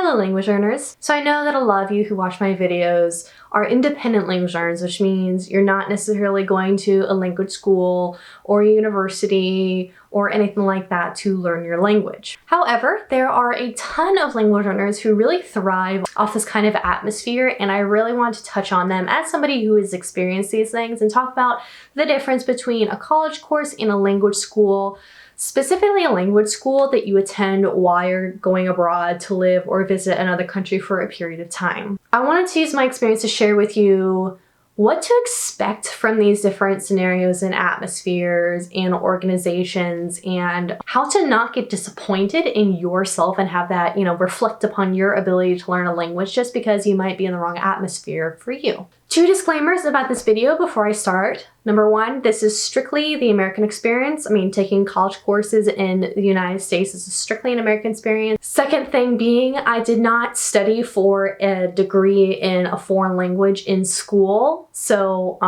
Hello language learners. So I know that a lot of you who watch my videos are independent language learners, which means you're not necessarily going to a language school or a university or anything like that to learn your language. However, there are a ton of language learners who really thrive off this kind of atmosphere, and I really want to touch on them as somebody who has experienced these things and talk about the difference between a college course and a language school, specifically a language school that you attend while you're going abroad to live or visit another country for a period of time. I wanted to use my experience to share with you what to expect from these different scenarios and atmospheres and organizations, and how to not get disappointed in yourself and have that, reflect upon your ability to learn a language just because you might be in the wrong atmosphere for you. 2 disclaimers about this video before I start. Number 1, this is strictly the American experience. Taking college courses in the United States is strictly an American experience. Second thing being, I did not study for a degree in a foreign language in school. So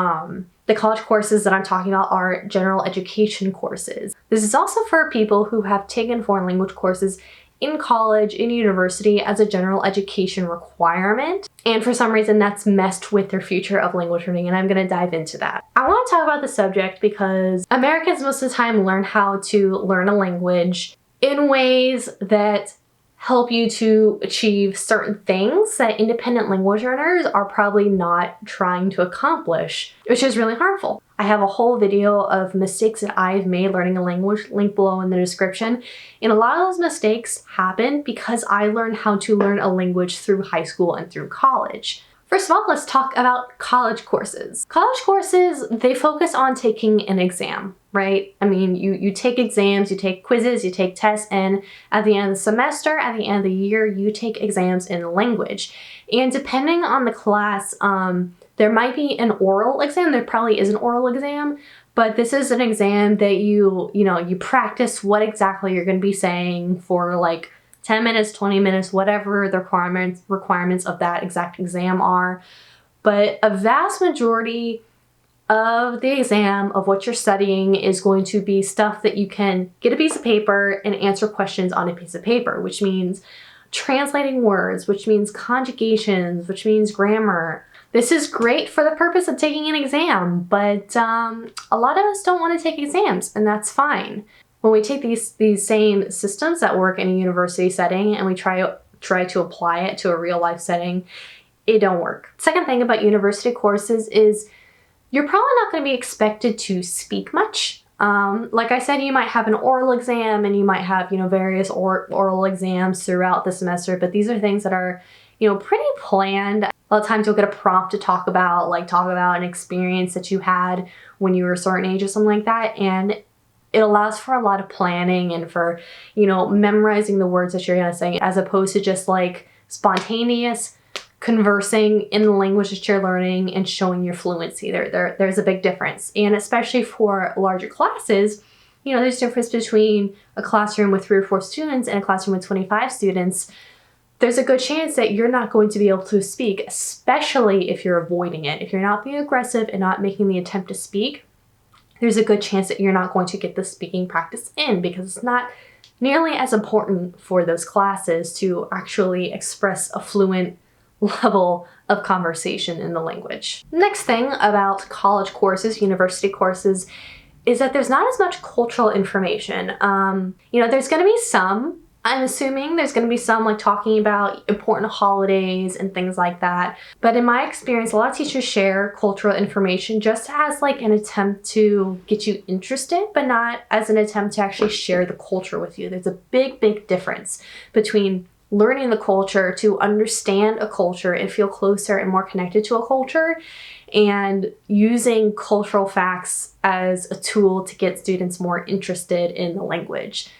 the college courses that I'm talking about are general education courses. This is also for people who have taken foreign language courses in college, in university, as a general education requirement. And for some reason that's messed with their future of language learning, and I'm gonna dive into that. I wanna talk about the subject because Americans most of the time learn how to learn a language in ways that help you to achieve certain things that independent language learners are probably not trying to accomplish, which is really harmful. I have a whole video of mistakes that I've made learning a language, linked below in the description. And a lot of those mistakes happen because I learned how to learn a language through high school and through college. First of all, let's talk about college courses. College courses, they focus on taking an exam, right? You take exams, you take quizzes, you take tests, and at the end of the semester, at the end of the year, you take exams in language. And depending on the class, there might be an oral exam. There probably is an oral exam, but this is an exam that you practice what exactly you're going to be saying for like 10 minutes, 20 minutes, whatever the requirements of that exact exam are. But a vast majority of the exam of what you're studying is going to be stuff that you can get a piece of paper and answer questions on a piece of paper, which means translating words, which means conjugations, which means grammar. This is great for the purpose of taking an exam, but a lot of us don't want to take exams, and that's fine. When we take these same systems that work in a university setting and we try to apply it to a real life setting, it don't work. Second thing about university courses is you're probably not going to be expected to speak much. Like I said, you might have an oral exam and you might have, various oral exams throughout the semester, but these are things that are, pretty planned. A lot of times you'll get a prompt to talk about an experience that you had when you were a certain age or something like that. And it allows for a lot of planning and for, memorizing the words that you're going to say, as opposed to just like spontaneous conversing in the language that you're learning and showing your fluency. There's a big difference. And especially for larger classes, there's a difference between a classroom with 3 or 4 students and a classroom with 25 students. There's a good chance that you're not going to be able to speak, especially if you're avoiding it. If you're not being aggressive and not making the attempt to speak, there's a good chance that you're not going to get the speaking practice in, because it's not nearly as important for those classes to actually express a fluent level of conversation in the language. Next thing about college courses, university courses, is that there's not as much cultural information. There's going to be some, I'm assuming there's going to be some like talking about important holidays and things like that. But in my experience, a lot of teachers share cultural information just as like an attempt to get you interested, but not as an attempt to actually share the culture with you. There's a big, big difference between learning the culture to understand a culture and feel closer and more connected to a culture, and using cultural facts as a tool to get students more interested in the language.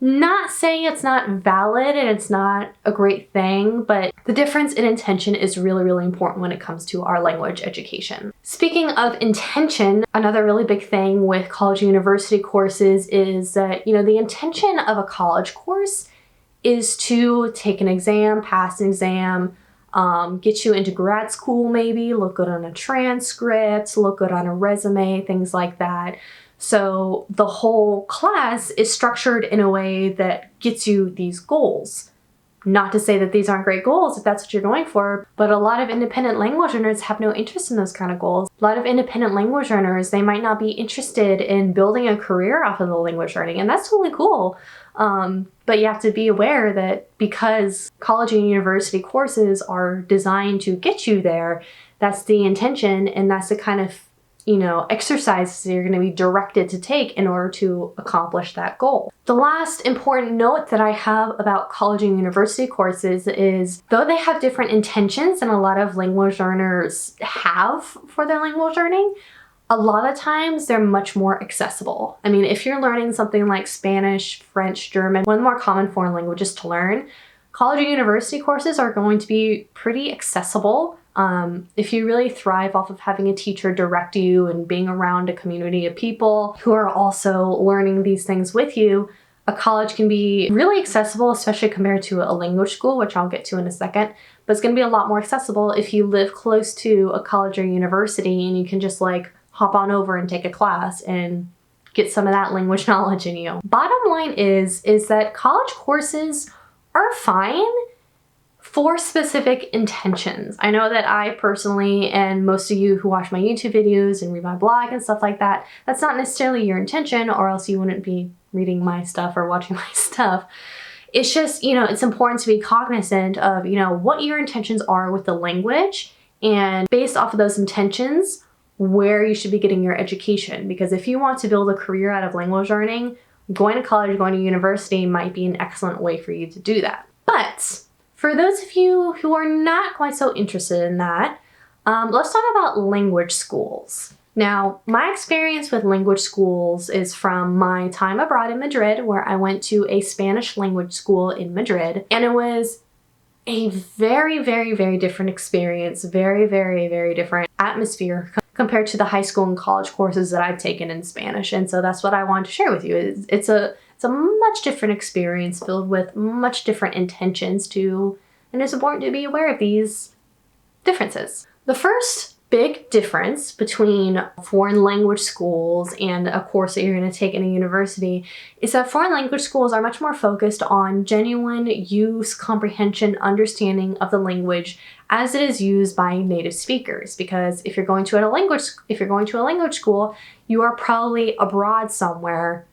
Not saying it's not valid and it's not a great thing, but the difference in intention is really, really important when it comes to our language education. Speaking of intention, another really big thing with college and university courses is that, the intention of a college course is to take an exam, pass an exam, get you into grad school maybe, look good on a transcript, look good on a resume, things like that. So the whole class is structured in a way that gets you these goals. Not to say that these aren't great goals if that's what you're going for, but a lot of independent language learners have no interest in those kind of goals. A lot of independent language learners, they might not be interested in building a career off of the language learning, and that's totally cool. But you have to be aware that because college and university courses are designed to get you there, that's the intention, and that's the kind of exercises you're going to be directed to take in order to accomplish that goal. The last important note that I have about college and university courses is, though they have different intentions than a lot of language learners have for their language learning, a lot of times they're much more accessible. I mean, if you're learning something like Spanish, French, German, one of the more common foreign languages to learn, college and university courses are going to be pretty accessible. If you really thrive off of having a teacher direct you and being around a community of people who are also learning these things with you, a college can be really accessible, especially compared to a language school, which I'll get to in a second. But it's going to be a lot more accessible if you live close to a college or university and you can just hop on over and take a class and get some of that language knowledge in you. Bottom line is that college courses are fine for specific intentions. I know that I personally, and most of you who watch my YouTube videos and read my blog and stuff like that, that's not necessarily your intention, or else you wouldn't be reading my stuff or watching my stuff. It's just, it's important to be cognizant of, what your intentions are with the language, and based off of those intentions, where you should be getting your education. Because if you want to build a career out of language learning, going to college, going to university might be an excellent way for you to do that. But for those of you who are not quite so interested in that, let's talk about language schools. Now, my experience with language schools is from my time abroad in Madrid, where I went to a Spanish language school in Madrid, and it was a very, very, very different experience, very, very, very different atmosphere compared to the high school and college courses that I've taken in Spanish. And so that's what I wanted to share with you. It's a much different experience filled with much different intentions too, and it's important to be aware of these differences. The first big difference between foreign language schools and a course that you're going to take in a university is that foreign language schools are much more focused on genuine use, comprehension, understanding of the language as it is used by native speakers. Because if you're going to a language school, you are probably abroad somewhere,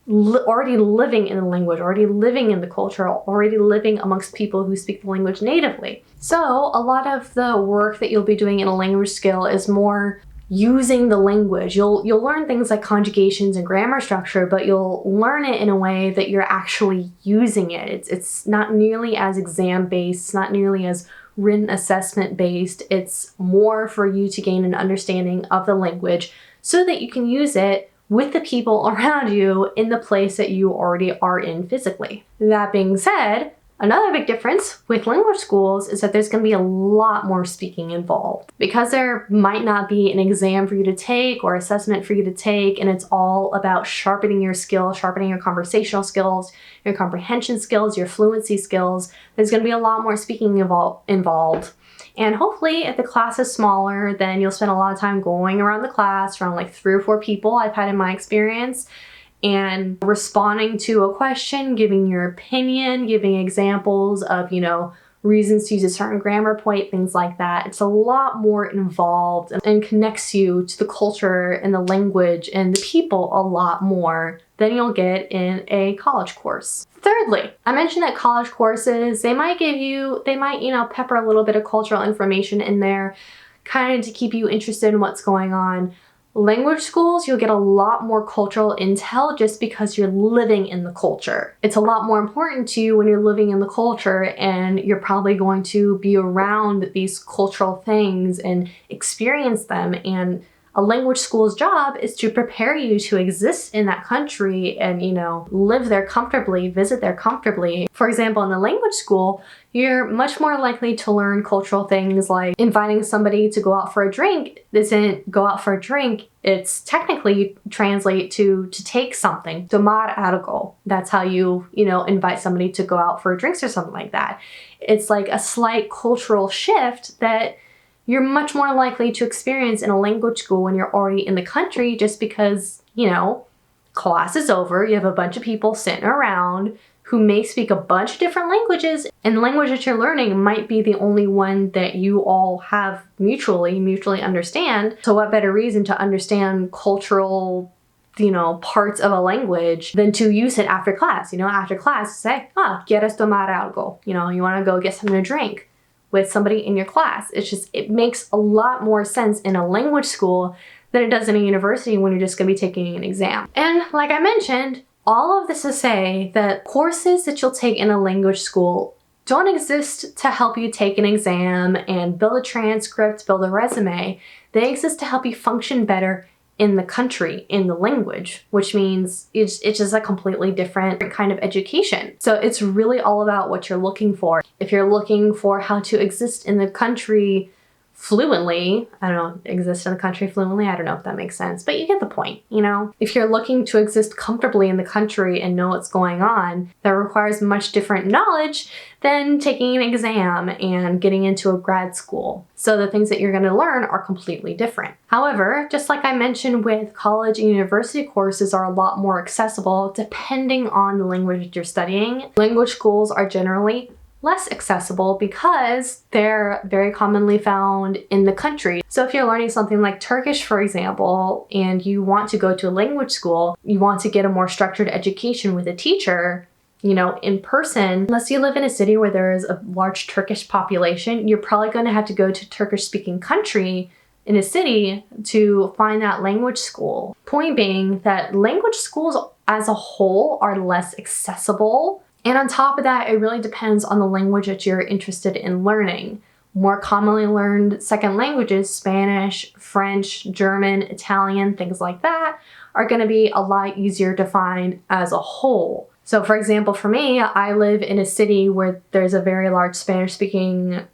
already living in the language, already living in the culture, already living amongst people who speak the language natively. So a lot of the work that you'll be doing in a language skill is more using the language. You'll learn things like conjugations and grammar structure, but you'll learn it in a way that you're actually using it. It's not nearly as exam-based, it's not nearly as written assessment based. It's more for you to gain an understanding of the language so that you can use it with the people around you in the place that you already are in physically. That being said, another big difference with language schools is that there's going to be a lot more speaking involved. Because there might not be an exam for you to take or assessment for you to take, and it's all about sharpening your skills, sharpening your conversational skills, your comprehension skills, your fluency skills, there's going to be a lot more speaking involved. And hopefully, if the class is smaller, then you'll spend a lot of time going around the class, around 3 or 4 people I've had in my experience, and responding to a question, giving your opinion, giving examples of, reasons to use a certain grammar point, things like that. It's a lot more involved and connects you to the culture and the language and the people a lot more than you'll get in a college course. Thirdly, I mentioned that college courses, they might pepper a little bit of cultural information in there, kind of to keep you interested in what's going on. Language schools, you'll get a lot more cultural intel just because you're living in the culture. It's a lot more important to you when you're living in the culture, and you're probably going to be around these cultural things and experience them. And a language school's job is to prepare you to exist in that country and, live there comfortably, visit there comfortably. For example, in a language school, you're much more likely to learn cultural things like inviting somebody to go out for a drink isn't go out for a drink. It's technically translate to take something, tomar algo. That's how you invite somebody to go out for drinks or something like that. It's like a slight cultural shift that you're much more likely to experience in a language school when you're already in the country, just because, class is over, you have a bunch of people sitting around who may speak a bunch of different languages, and the language that you're learning might be the only one that you all have mutually understand. So what better reason to understand cultural, parts of a language than to use it after class? After class, say, ¿quieres tomar algo? You want to go get something to drink with somebody in your class. It makes a lot more sense in a language school than it does in a university when you're just going to be taking an exam. And like I mentioned, all of this to say that courses that you'll take in a language school don't exist to help you take an exam and build a transcript, build a resume. They exist to help you function better in the country, in the language, which means it's just a completely different kind of education. So it's really all about what you're looking for. If you're looking for how to exist in the country fluently, I don't know, exist in the country fluently, I don't know if that makes sense, but you get the point, If you're looking to exist comfortably in the country and know what's going on, that requires much different knowledge than taking an exam and getting into a grad school. So the things that you're going to learn are completely different. However, just like I mentioned with college and university courses are a lot more accessible depending on the language that you're studying. Language schools are generally less accessible because they're very commonly found in the country. So if you're learning something like Turkish, for example, and you want to go to a language school, you want to get a more structured education with a teacher, in person, unless you live in a city where there is a large Turkish population, you're probably going to have to go to a Turkish-speaking country in a city to find that language school. Point being that language schools as a whole are less accessible. And on top of that, it really depends on the language that you're interested in learning. More commonly learned second languages, Spanish, French, German, Italian, things like that, are going to be a lot easier to find as a whole. So for example, for me, I live in a city where there's a very large Spanish-speaking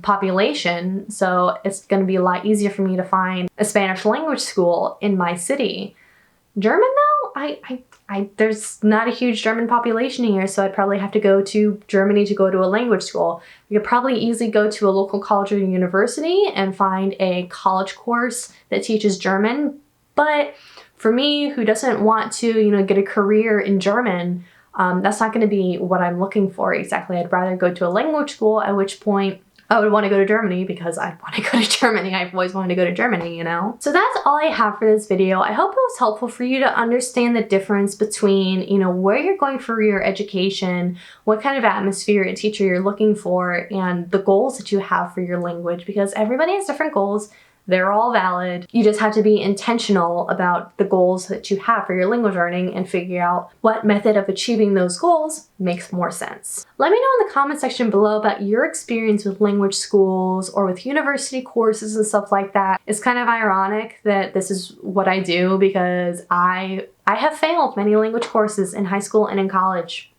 population, so it's going to be a lot easier for me to find a Spanish language school in my city. German though, there's not a huge German population here, so I'd probably have to go to Germany to go to a language school. You could probably easily go to a local college or university and find a college course that teaches German. But for me, who doesn't want to, get a career in German, that's not going to be what I'm looking for exactly. I'd rather go to a language school, at which point I would want to go to Germany because I want to go to Germany. I've always wanted to go to Germany, So that's all I have for this video. I hope it was helpful for you to understand the difference between, where you're going for your education, what kind of atmosphere and teacher you're looking for, and the goals that you have for your language, because everybody has different goals. They're all valid. You just have to be intentional about the goals that you have for your language learning and figure out what method of achieving those goals makes more sense. Let me know in the comment section below about your experience with language schools or with university courses and stuff like that. It's kind of ironic that this is what I do because I have failed many language courses in high school and in college.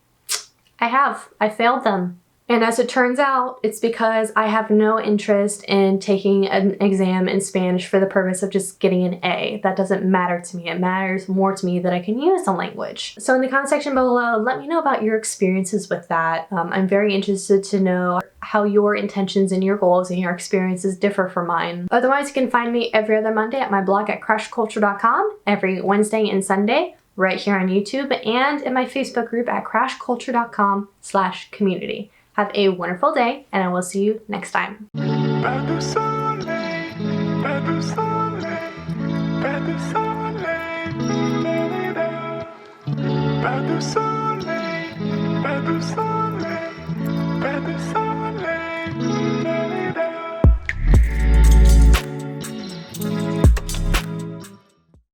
I failed them. And as it turns out, it's because I have no interest in taking an exam in Spanish for the purpose of just getting an A. That doesn't matter to me. It matters more to me that I can use the language. So in the comment section below, let me know about your experiences with that. I'm very interested to know how your intentions and your goals and your experiences differ from mine. Otherwise, you can find me every other Monday at my blog at crashculture.com, every Wednesday and Sunday right here on YouTube, and in my Facebook group at crashculture.com/community. Have a wonderful day, and I will see you next time. Bad